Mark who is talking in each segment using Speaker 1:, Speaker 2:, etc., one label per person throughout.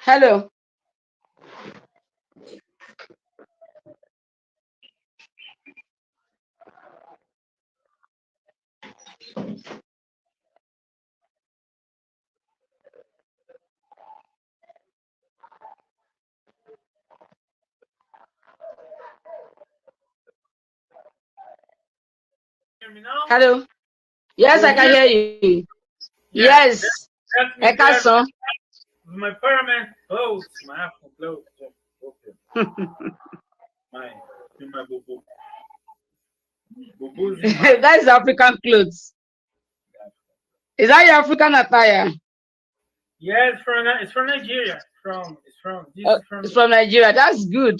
Speaker 1: Hello.
Speaker 2: Hear me now?
Speaker 1: Hello. Yes,
Speaker 2: You
Speaker 1: I can
Speaker 2: hear?
Speaker 1: hear you.
Speaker 2: Yes.
Speaker 1: Yes.
Speaker 2: That's me there
Speaker 1: Ekason.
Speaker 2: with my permanent clothes, my African clothes. Okay. My in my boo boo's in my
Speaker 1: That is African clothes. Is that your African attire?
Speaker 2: yeah. It's from Nigeria. From this is
Speaker 1: It's
Speaker 2: from
Speaker 1: from Nigeria. That's good.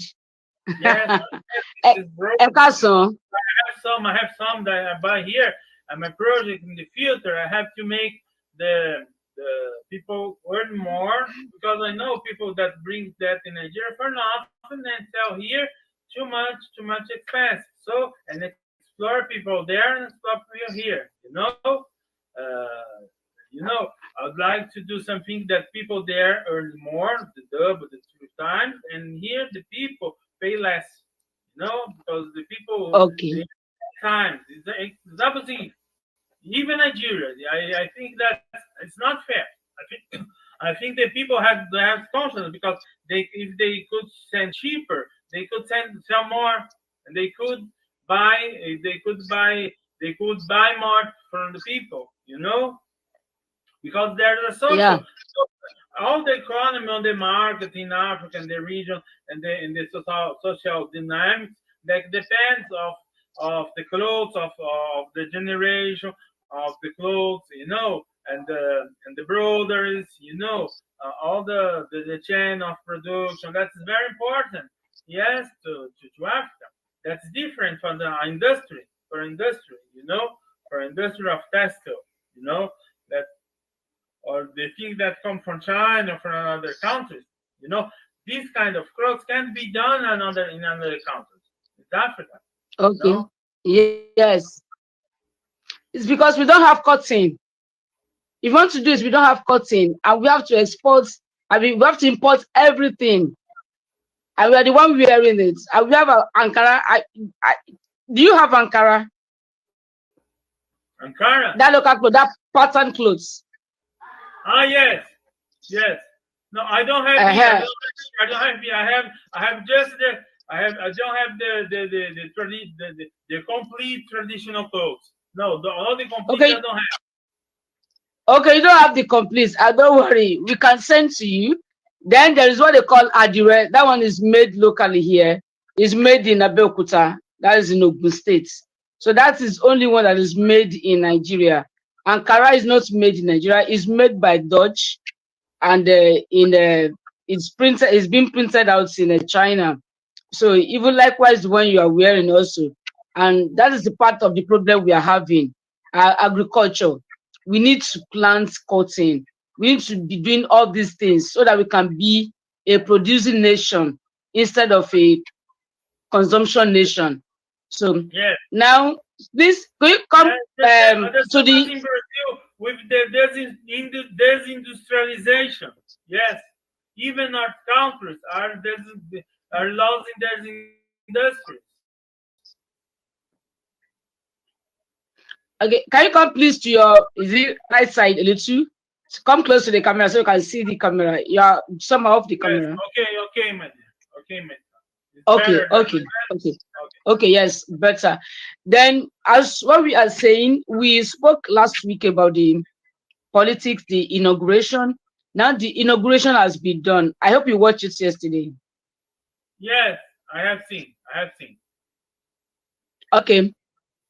Speaker 2: yes.
Speaker 1: E-
Speaker 2: It's broken.
Speaker 1: Ekason.
Speaker 2: I have some that I buy here. And my project in the future, I have to make the people earn more because I know people that bring that in Nigeria for nothing and sell here too much expensive. So and explore people there and explore people here. I would like to do something that people there earn more, the double, the two times, and here the people pay less. Because the people
Speaker 1: Okay.
Speaker 2: they times it's opposite. Even Nigeria, I think that it's not fair. I think I think the people have conscience because if they could send cheaper, they could sell more, and buy they could buy they could buy more from the people. Because there's a
Speaker 1: Yeah.
Speaker 2: all the economy on the market in Africa and the region and the social dynamics that depends of the clothes of the generation of the clothes, and the brothers, all the chain of production. That's very important. Yes, to Africa. That's different from the industry. For industry of textile, that or the things that come from China or from other countries. You know, these kind of clothes can be done in other countries. It's Africa. You
Speaker 1: Okay.
Speaker 2: know,
Speaker 1: Yes. It's because we don't have cotton. If we want to do this, we don't have cotton, and we have to export. I mean, we have to import everything, and we are the one wearing it. And we have Ankara. I, do you have Ankara?
Speaker 2: Ankara.
Speaker 1: That local clothes, that pattern clothes.
Speaker 2: Ah, yes, yes. No, I don't have the.
Speaker 1: Uh-huh.
Speaker 2: I don't have the. I have just the. I don't have the complete traditional clothes. No, all the complete I
Speaker 1: Okay.
Speaker 2: don't have.
Speaker 1: Okay, you don't have the complete. Don't worry. We can send to you. Then there is what they call adire. That one is made locally here. It's made in Abeokuta. That is in Ogun State. So that is only one that is made in Nigeria. Ankara is not made in Nigeria. It's made by Dutch, and it's been printed out in China. So even likewise, the one you are wearing also, and that is the part of the problem we are having. Agriculture, we need to plant cotton. We need to be doing all these things so that we can be a producing nation instead of a consumption nation. So
Speaker 2: Yes.
Speaker 1: now, please, can you come
Speaker 2: That's
Speaker 1: to
Speaker 2: what
Speaker 1: the
Speaker 2: in Brazil with the desindustrialization. Yes, even our countries are losing their industries.
Speaker 1: okay? Can you come please to your, is it right side a little? Come close to the camera so you can see the camera. You are somehow off the
Speaker 2: Yes.
Speaker 1: camera.
Speaker 2: Okay, my dear. Okay, my dear. It's
Speaker 1: Okay,
Speaker 2: better than
Speaker 1: okay, okay,
Speaker 2: okay.
Speaker 1: okay. Yes, better. Then, as what we are saying, we spoke last week about the politics, the inauguration. Now the inauguration has been done. I hope you watched it yesterday.
Speaker 2: Yes, I have seen. I have seen.
Speaker 1: Okay,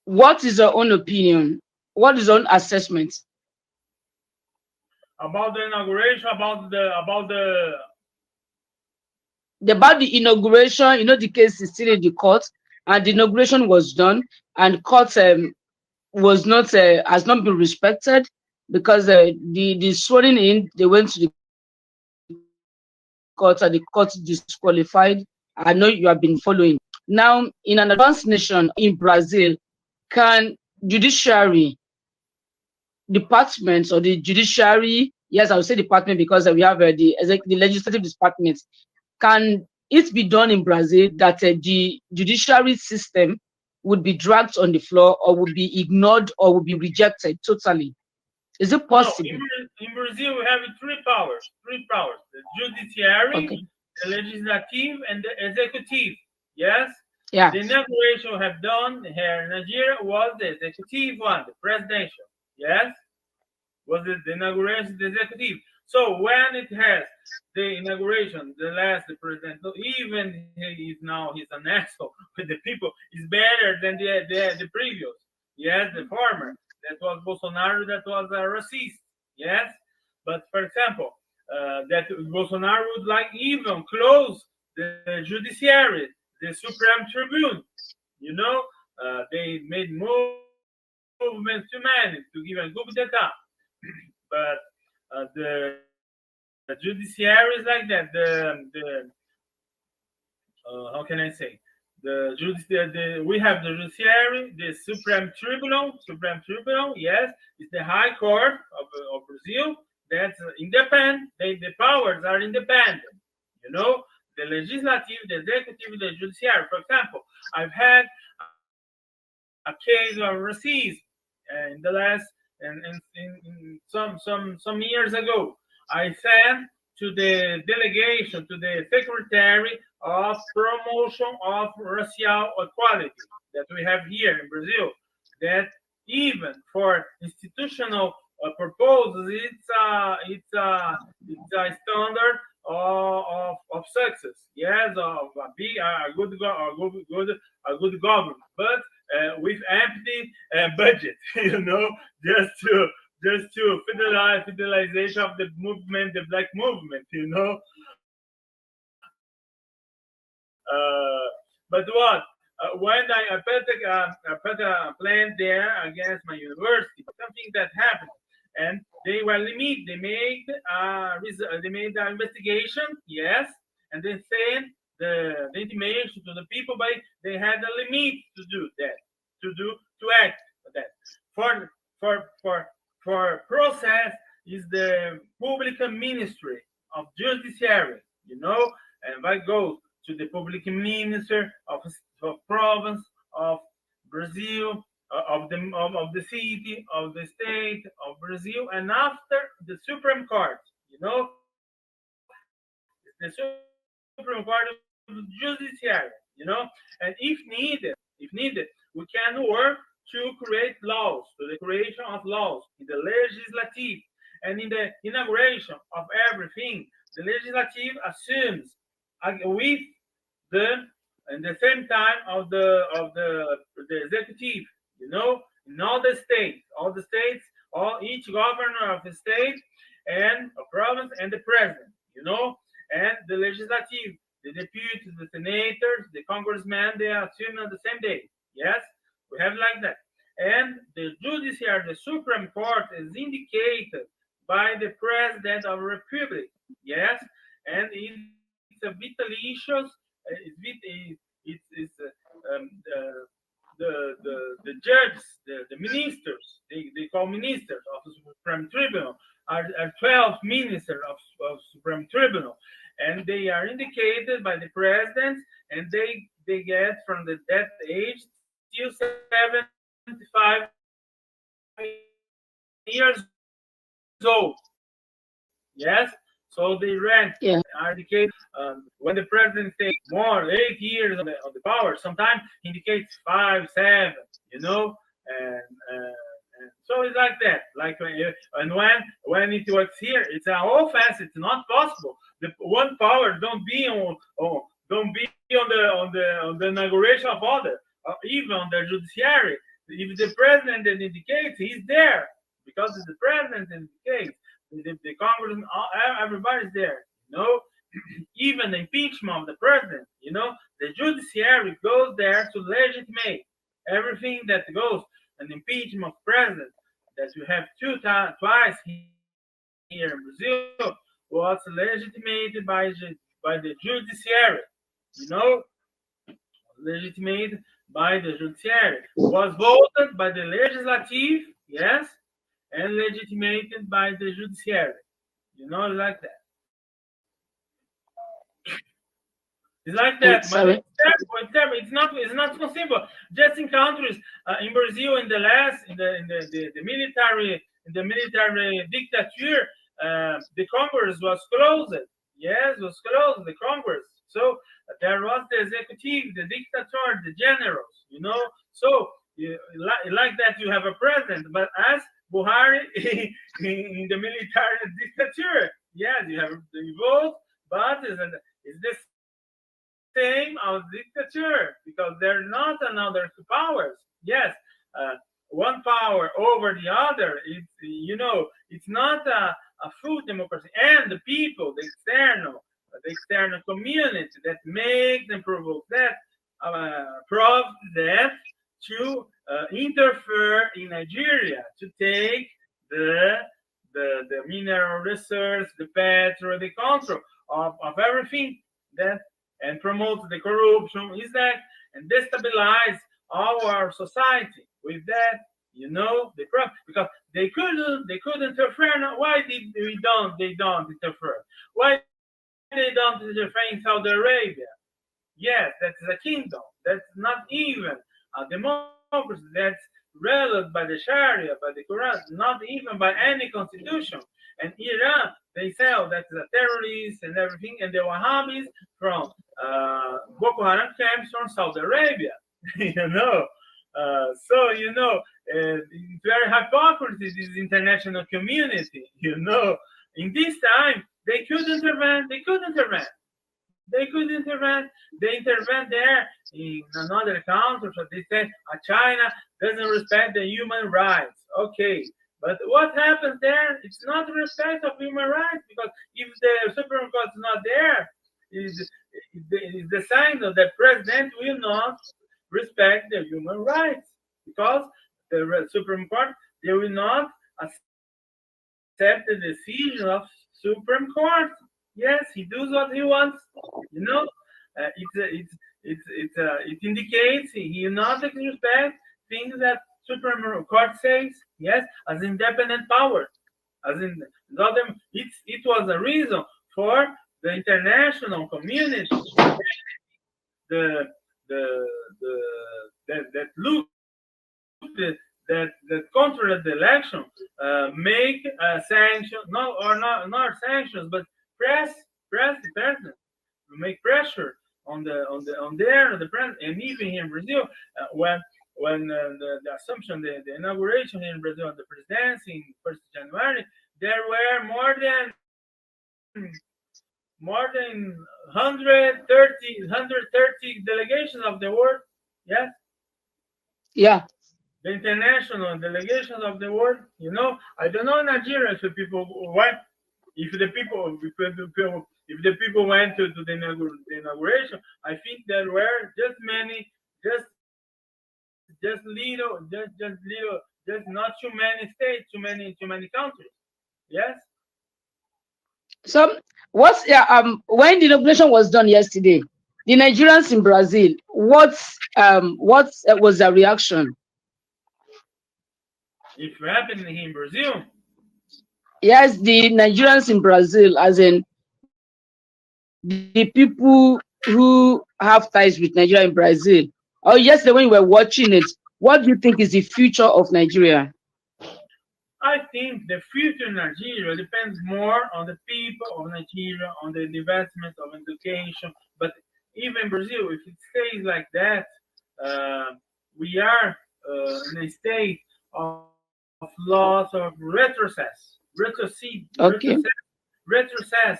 Speaker 1: what is your own opinion? What is your own assessment
Speaker 2: About the inauguration,
Speaker 1: about the inauguration? You know, the case is still in the court, and the inauguration was done, and court was not has not been respected because the swearing in, they went to the court and the court disqualified. I know you have been following. Now, in an advanced nation in Brazil, can judiciary departments or the judiciary yes, I would say department because we have the legislative department. Can it be done in Brazil that the judiciary system would be dragged on the floor or would be ignored or would be rejected totally? Is it
Speaker 2: No,
Speaker 1: possible?
Speaker 2: In Brazil we have three powers. Three powers: the judiciary,
Speaker 1: Okay.
Speaker 2: the legislative, and the executive. Yes.
Speaker 1: Yeah.
Speaker 2: The inauguration we have done here in Nigeria was the executive one, the presidential. Yes, was the inauguration the executive. So when it has the inauguration, the president, so even he is now he's an asshole with the people, is better than the previous. Yes, the former that was Bolsonaro, that was a racist. Yes, but for example, that Bolsonaro would like even close the judiciary, the Supreme Tribune. You know, they made movements to manage to give a coup d'etat, but the judiciary is like that. How can I say? We have the judiciary, the Supreme Tribunal. Yes, it's the High Court of Brazil. That's independent. The powers are independent. You know, the legislative, the executive, the judiciary. For example, I've had a case of racism in the last some years ago. I sent to the delegation, to the secretary of promotion of racial equality that we have here in Brazil. That even for institutional proposals, it's a standard of success. Yes, of a good government, but with empty budget, just fidelization of the movement, the black movement, But what? When I put a plan there against my university, something that happened, and they were limit. They made an investigation, yes, and they sent the intimation to the people, but they had a limit to do that, to act for that. For for process is the public ministry of judiciary, and that goes to the public minister of province of Brazil, of the city, of the state of Brazil, and after the Supreme Court. The Supreme Court of Judiciary. And if needed, we can work to create laws, to the creation of laws in the legislative and in the inauguration of everything. The legislative assumes with the and the same time of the executive, in all the states, each governor of the state and a province and the president, and the legislative, the deputies, the senators, the congressmen, they are assumed on the same day. Yes, we have like that. And the judiciary, the Supreme Court, is indicated by the president of the republic. Yes, and it's a vital issue. It's the judges, the ministers, they call ministers of the Supreme Tribunal, are 12 ministers of Supreme Tribunal, and they are indicated by the president, and they get from that age till 75 years old. Yes, so they rank are indicated when the president takes more 8 years on the power. Sometimes he indicates 5, 7, and so it's like that. And when it works here, it's a whole fast. It's not possible. The one power don't be on the inauguration of other, even on the judiciary. If the president then indicates, he's there because it's the president that indicates. The Congress, everybody's there. Even the impeachment of the president. The judiciary goes there to legitimate everything that goes an impeachment of president that we have twice here in Brazil was legitimated by the judiciary. You know, legitimated by the judiciary was voted by the legislative, yes, and legitimated by the judiciary. like that. It's like
Speaker 1: Wait,
Speaker 2: that, but
Speaker 1: sorry.
Speaker 2: it's terrible. It's terrible. It's not possible. Just in countries in Brazil, in the last in the military dictature, the Congress was closed. Yes, was closed. The Congress. So there was the executive, the dictator, the generals. So like that, you have a president, but as Buhari in the military dictature, yes, you have the vote, but it's the same as dictature because they're not another powers. Yes, uh, one power over the other. It's not a full democracy, and the people, the external community that make them provoke that to interfere in Nigeria to take the the mineral research, the petrol, the control of everything that and promote the corruption is that and destabilize our society with that. The problem because they could interfere. Why did we don't they don't interfere? Why they don't interfere in Saudi Arabia? Yes, that is a kingdom. That's not even a democracy. That's ruled by the Sharia, by the Quran, not even by any constitution. And Iran, they sell that is a terrorist and everything, and the Wahhabis from Boko Haram camps from Saudi Arabia. you know. It's very hypocrisy, this international community. In this time, they could intervene. They could intervene. They could intervene. They intervene there in another country. So they say China doesn't respect the human rights. Okay, but what happens there? It's not respect of human rights because if the Supreme Court is not there, is the sign that the president will not respect the human rights because the Supreme Court they will not accept the decision of Supreme Court. Yes, he does what he wants. You know, it indicates he not respect things that Supreme Court says. Yes, as independent power, as in it was a reason for the international community the the the that looked that controlled the election make sanctions not sanctions but press press the president to make pressure on the president and even here in Brazil when the assumption the inauguration here in Brazil the presidency in 1st January there were more than 130 delegations of the world. Yes,
Speaker 1: Yeah.
Speaker 2: the international delegations of the world. I don't know in Nigeria if the people went, if the people went to the inauguration. I think there were just many, just not too many states, too many countries. Yes.
Speaker 1: So what's yeah when the inauguration was done yesterday, the Nigerians in Brazil, what was their reaction?
Speaker 2: If happening here in Brazil,
Speaker 1: Yes, the Nigerians in Brazil, as in the people who have ties with Nigeria in Brazil. Oh, yesterday when you were watching it, what do you think is the future of Nigeria?
Speaker 2: I think the future in Nigeria depends more on the people of Nigeria, on the investment of education. But even Brazil, if it stays like that, uh, we are in a state of loss of
Speaker 1: Okay.
Speaker 2: retrocess.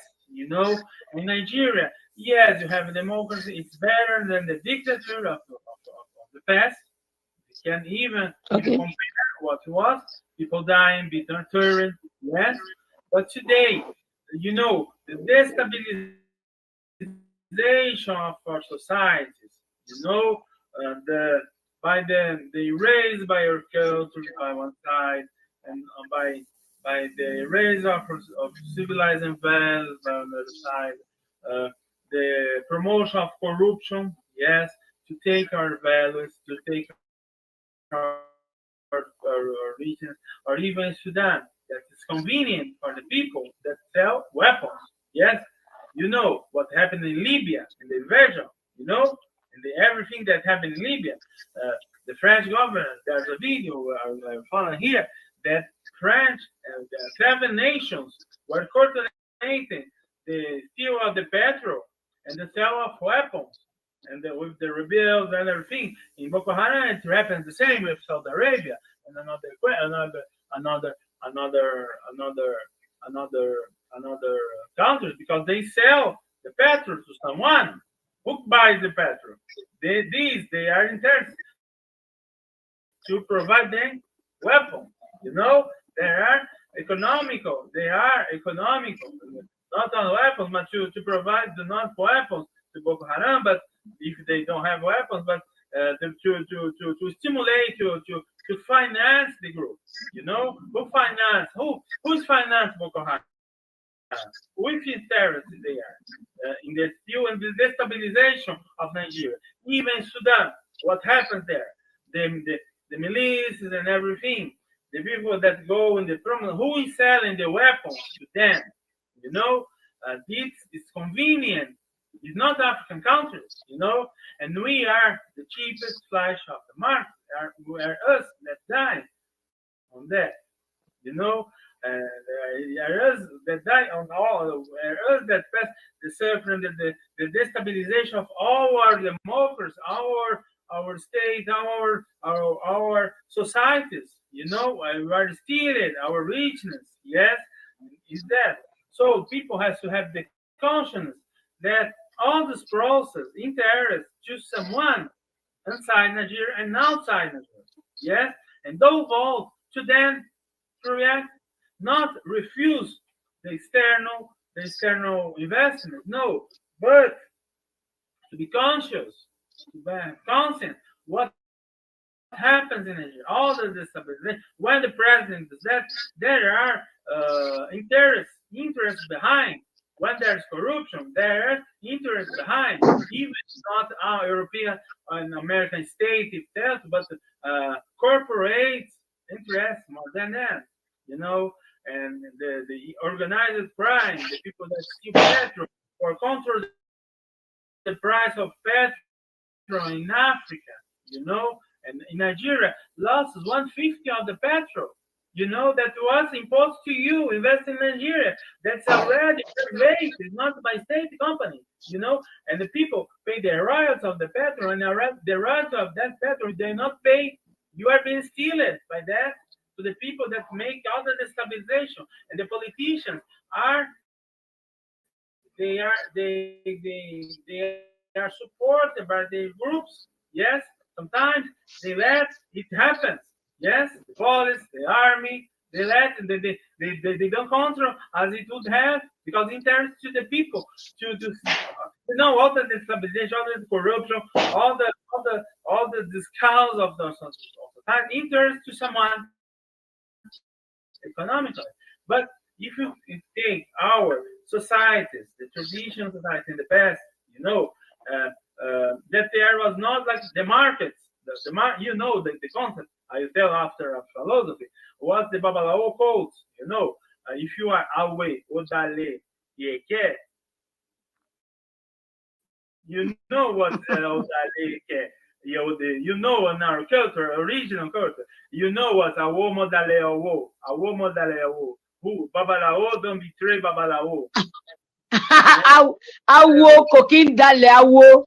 Speaker 2: In Nigeria, yes, you have a democracy. It's better than the dictature of the past. We can even
Speaker 1: Okay.
Speaker 2: compare what it was. People dying, people turning, yes. But today, the destabilization of our societies, they raised by our culture by one side, and by the raise of civilizing values by another side, uh, the promotion of corruption, yes, to take our values, to take our regions, or even Sudan. that is convenient for the people that sell weapons. Yes, you know what happened in Libya in the invasion. You know, and everything that happened in Libya. The French government. There's a video I found here that French the seven nations were coordinating the steal of the petrol and the sale of weapons and with the rebels and everything. In Boko Haram, it happens the same with Saudi Arabia and another, another, another, another, another countries because they sell the petrol to someone who buys the petrol. They are interested to provide them weapons. You know, they are economical. They are economical. Not on weapons, but to provide the not weapons to Boko Haram, but if they don't have weapons, but to stimulate to finance the group. You know, who's finance Boko Haram? Which terrorists they are in the still and the destabilization of Nigeria, even Sudan. What happens there? The militias and everything, the people that go in the prominent, who is selling the weapons to them? You know, this is convenient. It's not African countries, you know, and we are the cheapest flesh of the market. We are us that die on that, you know, are us that die on all, are us that pass the suffering, the destabilization of all our democracies, our state, our societies, you know, we are stealing our richness, yes, is that. So people has to have the conscience that all this process interest to someone inside Nigeria and outside Nigeria. Yes, and don't vote to them to react, not refuse the external investment. No, but to be conscious, to be conscious what happens in Nigeria, all the destabilization. When the president does that, there are interest behind. When there's corruption, there is interest behind. Even not our European and American state itself, but corporate interest more than that. You know, and the organized crime, the people that steal petrol or control the price of petrol in Africa, you know, and in Nigeria, lost 1/50 of the petrol. You know, that was imposed to you, invest in Nigeria. That's already private, it's not by state company, you know, and the people pay the royalties of the petrol, and the royalties of that petrol they not pay. You are being stealed by that to the people that make all the destabilization, and the politicians are they are supported by the groups. Yes, sometimes they let it happen. Yes, the police, the army, they let they don't control as it would have because interest to the people to you know all the destabilization, all the corruption, all the discounts of the time interest to someone economically. But if you take our societies, the traditional society in the past, you know, that there was not like the markets, you know, the concept I tell after a philosophy was the Babalao codes, you know, if you are away, odale, yeke, you know what odale, you know in our culture, original culture, you know what awo modale awo, who Babalao don't betray Babalao.
Speaker 1: Awo kò kí ń dalẹ̀ awo.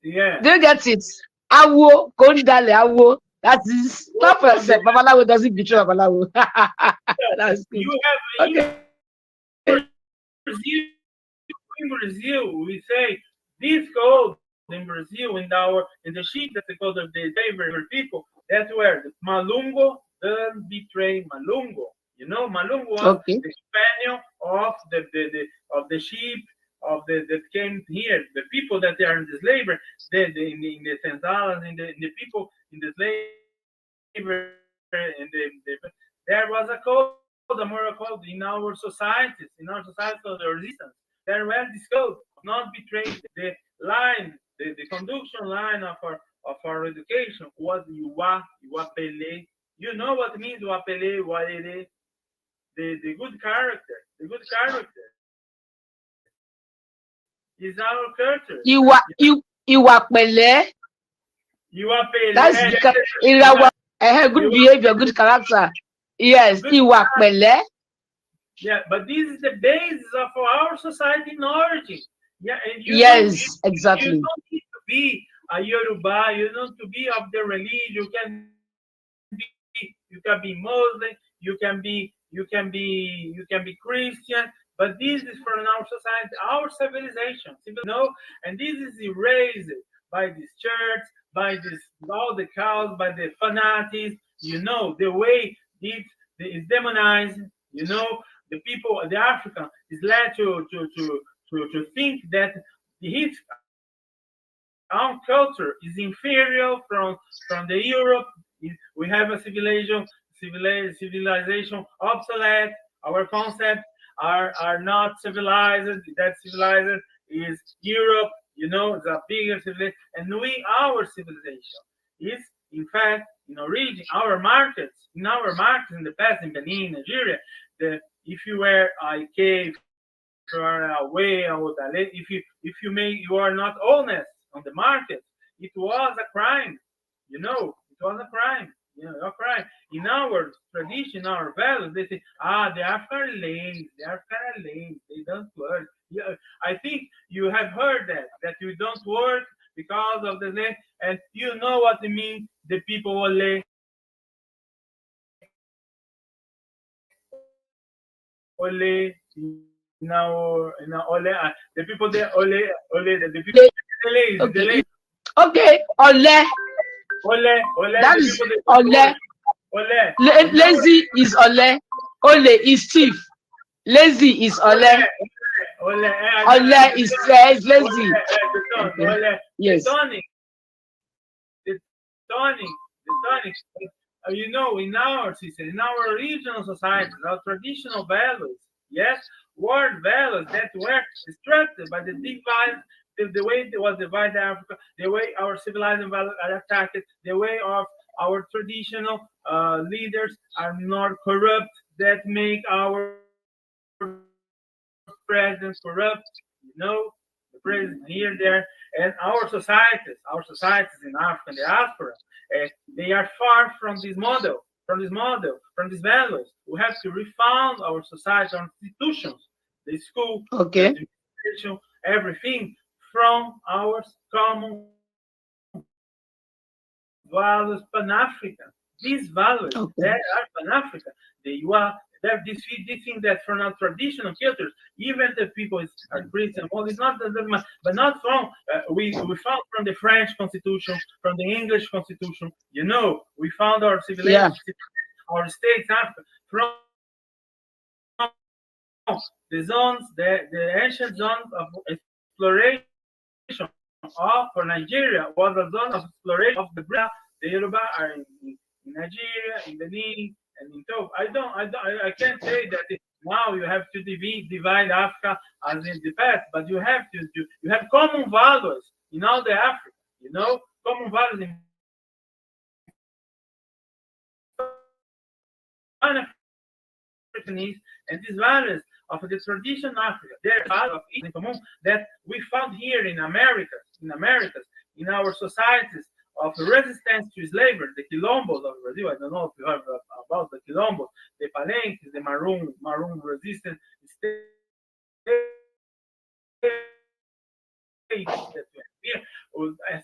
Speaker 2: Yeah.
Speaker 1: Do you get it? Awo kò ń dalẹ̀ awo. That is not for yourself. Babalawo doesn't betray Babalawo. That's good.
Speaker 2: You have
Speaker 1: Okay.
Speaker 2: in Brazil, we say this code in Brazil in the sheet that the code of the favorite people. That's where the Malungo doesn't betray Malungo. You know, Malungo was
Speaker 1: Okay.
Speaker 2: the companion of the sheep of that came here. The people that are in the slavery, in the senzalas, in the people in the slavery, there was a code, a moral code in our societies of the resistance. There was this code not betray the line, the conduction line of our education was Iwa Pele. You know what means Iwa Pele, Walele? the good character. The good character is our culture.
Speaker 1: Ìwà ìwà pẹ̀lẹ́.
Speaker 2: You are paid.
Speaker 1: That's the ìràwọ̀ good behavior, good character. Yes,
Speaker 2: Good
Speaker 1: ìwà pẹ̀lẹ́.
Speaker 2: Yeah, but this is the basis of our society in origin. Yeah, and
Speaker 1: yes, exactly.
Speaker 2: You don't need to be a Yoruba. You don't to be of the religion. You can be Muslim. You can be Christian. But this is for our society, our civilization. And this is erased by this church, by this all the cows, by the fanatics. The way it is demonized. The people, the African, is led to think that his own culture is inferior from the Europe. We have a civilization obsolete. Our concepts are not civilized. That civilized is Europe. The bigger civilization, and our civilization is in fact origin our markets in the past in Benin, Nigeria. If you were a cave, if you are away, you are not honest on the market, it was a crime. It was a crime. A crime. In our tradition, our values, they say, the African are lazy, they don't work. Yeah, I think you have heard that you don't work because of the land, and you know what it means. The people will lay. Ole the people there the people the
Speaker 1: Okay, ole. That is ole. Lazy is ole. Ole is thief. Lazy is ole. Ole is lazy.
Speaker 2: Okay.
Speaker 1: Yes.
Speaker 2: The tonic. In our system, in our regional societies, our traditional values, yes, world values that were destructed by the divide, the way it was divided Africa, the way our civilized values are attacked, the way of our traditional leaders are not corrupt, that make our president corrupt, the president here, there, and our societies in Africa, and diaspora, they are far from this model, from these values. We have to refound our society, our institutions, the school,
Speaker 1: okay,
Speaker 2: the education, everything from our common values, Pan-African. These values that are Pan-African, this thing that from our traditional cultures, even the people are Christian, well, it's not but not from we found from the French Constitution, from the English Constitution. We found our civilization, our states Africa from the zones, the ancient zones of exploration for Nigeria was a zone of exploration of the Brazil. The Yoruba are in Nigeria, in Benin, and in Togo. I can't say that now you have to divide Africa as in the past, but you have common values in all the Africa. Common values in Pan-Africanism, and these values of the traditional Africa, their value of in common that we found here in Americas, in our societies of resistance to slavery, the Quilombos of Brazil. I don't know if you heard about the Quilombos, the Palenques, the Maroon resistance that here,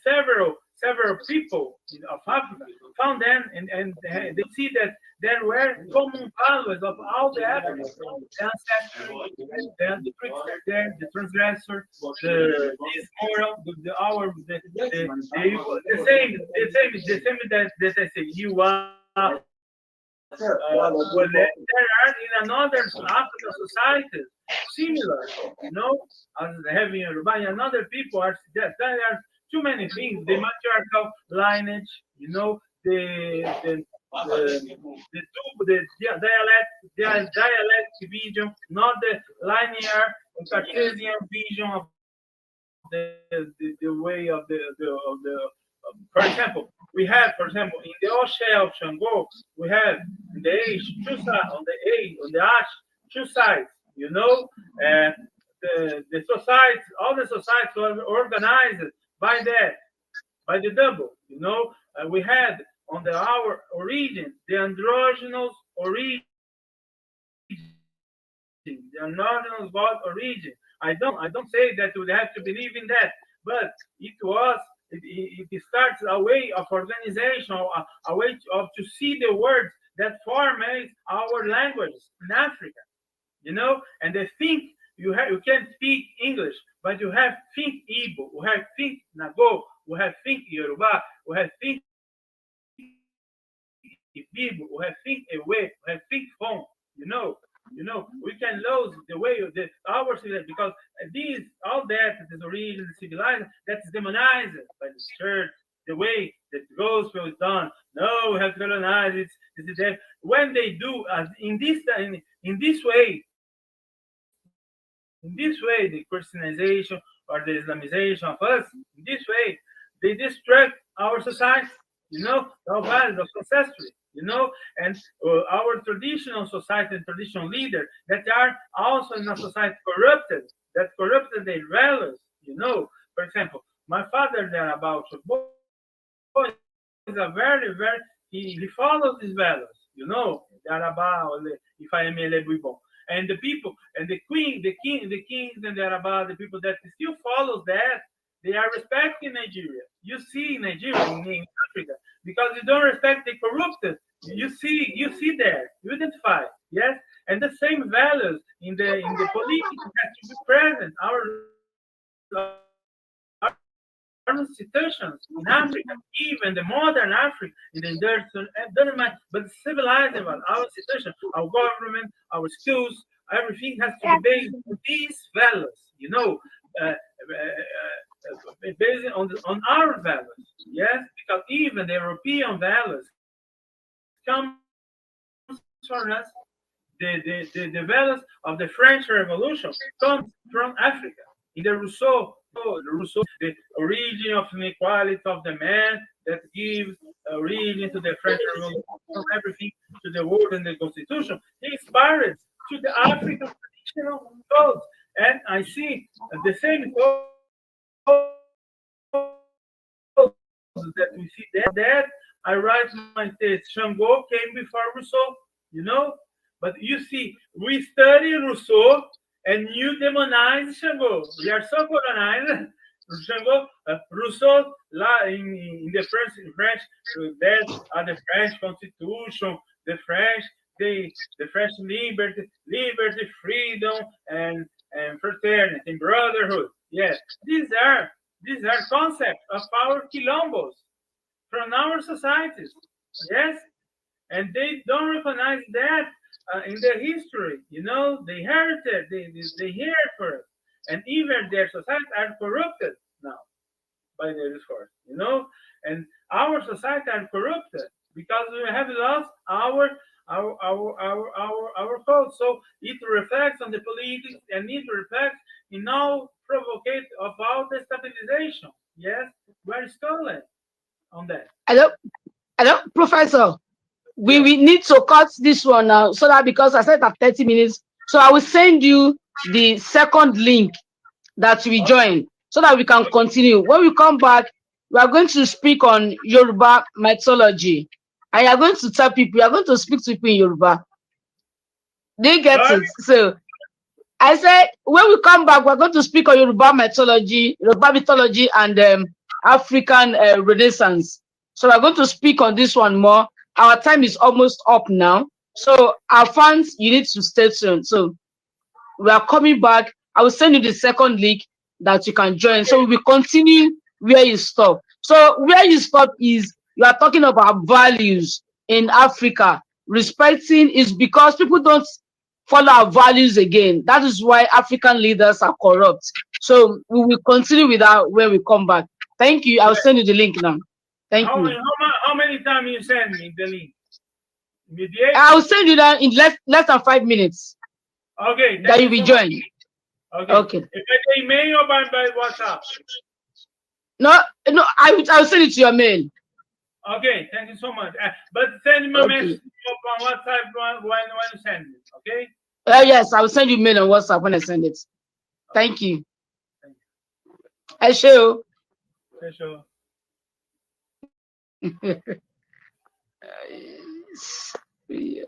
Speaker 2: several people of Africa found them, and they see that there were common values of all the Africans, the ancestry, the trickster, the transgressor, the moral, the same that I say. You are. Well, there are in another African societies similar, as having Yoruba and other people are there are too many things. The matriarchal lineage, the dialect vision, not the linear and Cartesian vision of the way of the for example, We have, for example, in the Oshé of Shango, we have in the H two sides, on the A, on the H, two sides, and the society, all the societies were organized by that, by the double, we had on our origin, the androgynous origin, the androgynous God origin. I don't say that we have to believe in that, but it starts a way of organization, a way of to see the words that form our languages in Africa, and they think you can't speak English, but you have think Igbo, you have think Nago, you have think Yoruba, you have think Ibibo, you have think Ewe, you have think phone, we can lose the way our civilization, because all that is origin civilized, that is demonized by the church, the way that the gospel is done. No, we have to colonize it. This is that. When they do in this way, the Christianization or the Islamization of us, in this way, they destruct our society, our values of ancestry, and our traditional society and traditional leaders that are also in a society corrupted, that corrupted their values, For example, my father there about boy is a he follows these values, Daraba, if I am a and the people and the kings and Daraba, the people that still follows that, they are respecting Nigeria. You see Nigeria in Africa because you don't respect the corrupted. You see there, you identify, yes, and the same values in the politics has to be present. Our institutions in Africa, even the modern Africa, in the industrial, doesn't matter, but civilized one. Our institution, our government, our schools, everything has to be based on these values, uh, based on our values, yes, because even the European values comes from us. The values of the French Revolution comes from Africa. In the Rousseau, the origin of inequality of the man that gives origin to the French Revolution, from everything to the world and the Constitution. He inspired to the African traditional codes, and I see the same codes that we see there. That I write my thesis. Shango came before Rousseau. But you see, we study Rousseau and you demonize Shango. We are so colonized. Shango, Rousseau, in the French, that are the French Constitution, the French, the French liberty, freedom, and fraternity, and brotherhood. Yes, these are concepts of our quilombos from our societies. Yes, and they don't recognize that in their history. They inherited, they inherit for it, and even their societies are corrupted now by their discourse. And our society are corrupted because we have lost our code. So it reflects on the politics, and it reflects in all provocate of all the stabilization. Yes, we're stolen on that.
Speaker 1: Hello, hello, Professor. We
Speaker 2: Yes.
Speaker 1: we need to cut this one now so that, because I said that 30 minutes. So I will send you the second link that we join so that we can continue. When we come back, we are going to speak on Yoruba mythology. And you are going to tell people, you are going to speak to people in Yoruba. Do you get
Speaker 2: Sorry.
Speaker 1: it? So I said, when we come back, we're going to speak on Yoruba mythology, and African Renaissance. So we're going to speak on this one more. Our time is almost up now. So our fans, you need to stay tuned. So we are coming back. I will send you the second link that you can join. So we will continue where you stop. So where you stop is you are talking about values in Africa. Respecting is because people don't follow our values again. That is why African leaders are corrupt. So we will continue with that when we come back. Thank you. I'll send you the link now. Thank
Speaker 2: How
Speaker 1: you.
Speaker 2: many how many times you send me the link? Immediate?
Speaker 1: I'll send you that in less than 5 minutes.
Speaker 2: Okay,
Speaker 1: That
Speaker 2: thank
Speaker 1: you
Speaker 2: you
Speaker 1: will
Speaker 2: so much.
Speaker 1: join.
Speaker 2: Okay.
Speaker 1: Okay.
Speaker 2: If I email or by WhatsApp.
Speaker 1: No, I will send it to your mail.
Speaker 2: Okay, thank you so much. But send me a
Speaker 1: Okay.
Speaker 2: message on WhatsApp when you send it. Okay.
Speaker 1: Yes, I will send you mail on WhatsApp when I send it.
Speaker 2: Okay.
Speaker 1: Thank you.
Speaker 2: Thank
Speaker 1: I show.
Speaker 2: you. Okay, sure.
Speaker 1: Yeah.